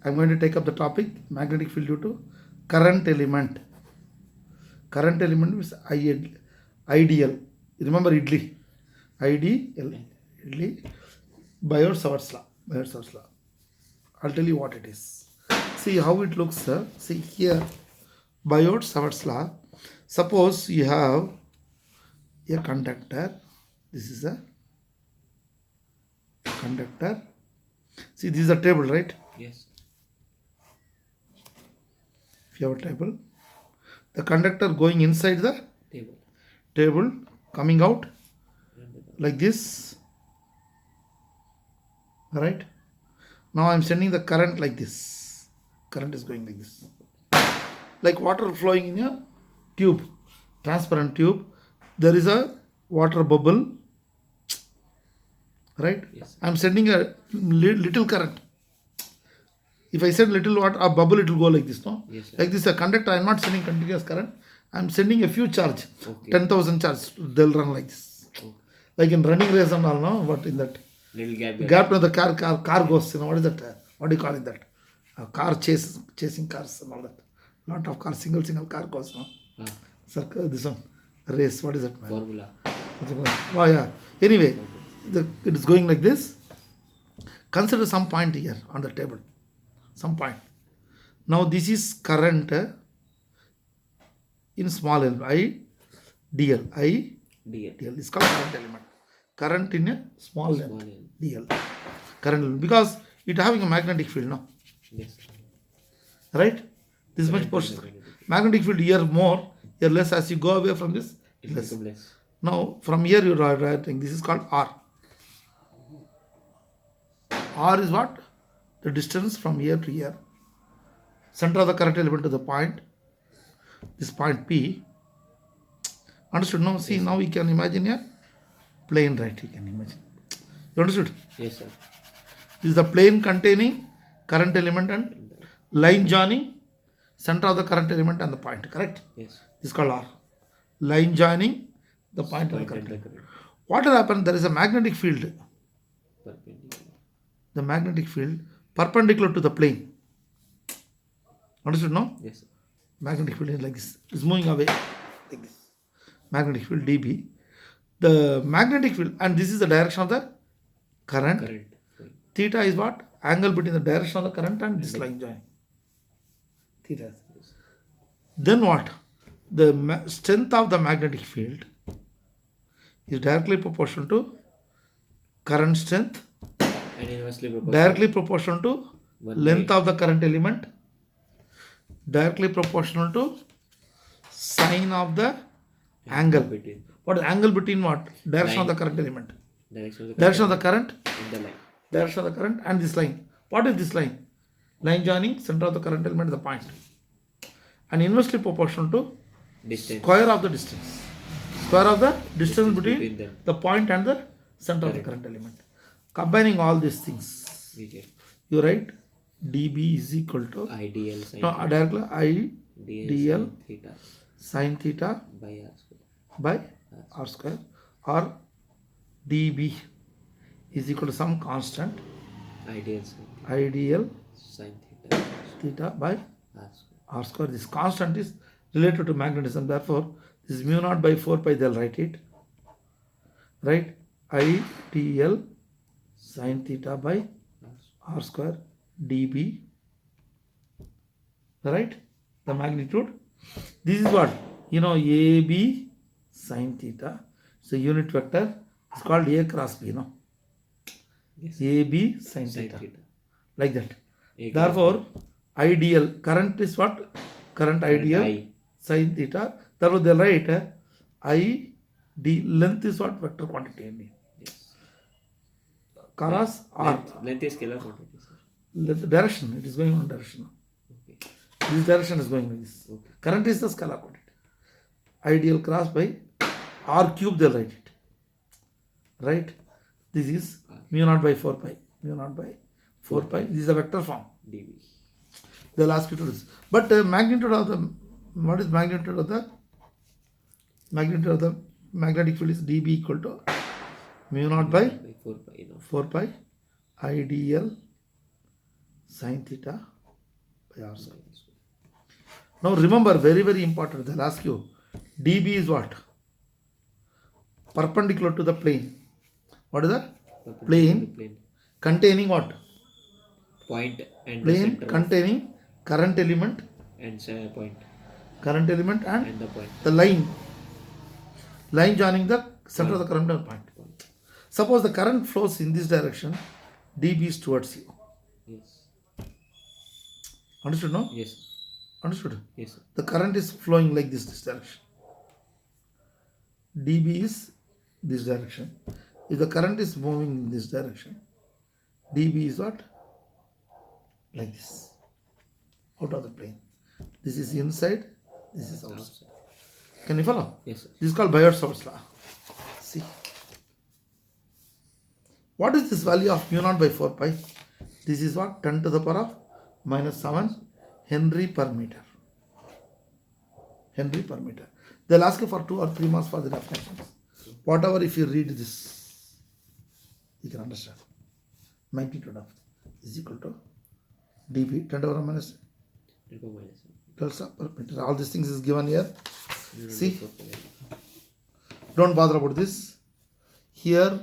I'm going to take up the topic magnetic field due to current element. Current element means ideal. Remember idli. Ideal. Idli. Biot-Savart's law. Biot-Savart's law. I'll tell you what it is. See how it looks, sir. See here. Biot-Savart's law. Suppose you have a conductor. This is a conductor. See, this is a table, right? Yes. If you have a table, the conductor going inside the table, coming out like this, right? Now I'm sending the current like this. Current is going like this, like water flowing in a tube, transparent tube. There is a water bubble, right? Yes. I'm sending a little current. If I send little water, a bubble, it will go like this, no? Yes, sir. Like this, a conductor, I'm not sending continuous current. I'm sending a few charge, Okay. 10,000 charge. They'll run like this. Okay. Like in running race and all, no? What in that? Little gap. Gap to the car goes, you know, what is that? What do you call it that? Car chasing cars and all that. Lot of cars, single car goes, no? Circle, this one. Race, what is that, man? Formula. Oh, yeah. Anyway, it is going like this. Consider some point here on the table. Some point. Now this is current in small l, I dl. I DL. dl is called current element. Current in a small Small length. L. Dl. Current element. Because it having a magnetic field, no? Yes. Right? This much portion. Magnetic field here more, here less. As you go away from this, It less. becomes less. Now from here you are writing. This is called R. R is what? The distance from here to here. Center of the current element to the point. This point P. Understood? Now see, now we can imagine a plane, right? You can imagine. You understood? Yes, sir. This is the plane containing current element and line joining center of the current element and the point. Correct? Yes. This is called R. Line joining the point and the current and the element. current. What will happen? There is a magnetic field. Perpendicular. The magnetic field perpendicular to the plane. Understood? No? Yes, sir. Magnetic field is like this. It's moving away like this. Magnetic field dB. The magnetic field, and this is the direction of the current. Current. Theta is what? Angle between the direction of the current and this line joining. Theta. Then what? The strength of the magnetic field is directly proportional to current strength, And inversely proportional. directly proportional to One length way. of the current element, directly proportional to sine of the angle. Between. What is angle between what? Direction of Line. the current element. Direction of the Direction of the current, in the line. direction of the current and this line. What is this line? Line joining center of the current element the point. And inversely proportional to Distance. square of the distance. Square of the distance between between them. the point and the center of the current element. Combining all these things, We get you write dB is equal to IDL sin no directly I DL dl sin theta sine theta by R square. by r square, or dB is equal to some constant IDL sin ideal sin theta theta by R square. r square. This constant is related to magnetism. Therefore, this is mu naught by 4 pi. They'll write it. Right? I dl sin theta by r square dB. Right? The magnitude. This is what? You know, AB sin theta. So unit vector is called A cross B. No? Yes. AB sin Sin theta. theta. Like that. A Therefore, ideal current is what? Current ideal I. sin theta. Therefore, they write I d length is what? Vector quantity. Yes. Cross R. Length is scalar quantity, sir. Length, direction. It is going on direction. Okay. This direction is going like this. Okay. Current is the scalar quantity. Ideal cross by R cube. They write it. Right? This is mu naught by 4 pi. Mu naught by 4 pi. This is a vector form. dB. They'll ask you to do this. But magnitude of the, what is magnitude of the magnetic field is dB equal to mu naught by 4 pi. No. 4 pi I dl sin theta by r square. Now remember, very very important, they'll ask you, dB is what? Perpendicular to the plane. What is that? Plane Plane. containing what? Point and the Plane center of- containing current element, and point and and the point. the line joining the center of the current point. Suppose the current flows in this direction, dB is towards you. Yes. Understood? No? Yes. Understood? Yes. Sir. The current is flowing like this direction. dB is this direction. If the current is moving in this direction, dB is what? Like this. Out of the plane. This is inside, this is outside. Outside. Can you follow? Yes. Sir. This is called Biot-Savart's law. See. What is this value of mu naught by 4 pi? This is what? 10 to the power of minus 7 Henry per meter. Henry per meter. They'll ask you for 2 or 3 marks for the definitions. Whatever, if you read this, you can understand. Magnitude of is equal to dB 10 to the power minus 12 per meter. All these things is given here. See, don't bother about this. Here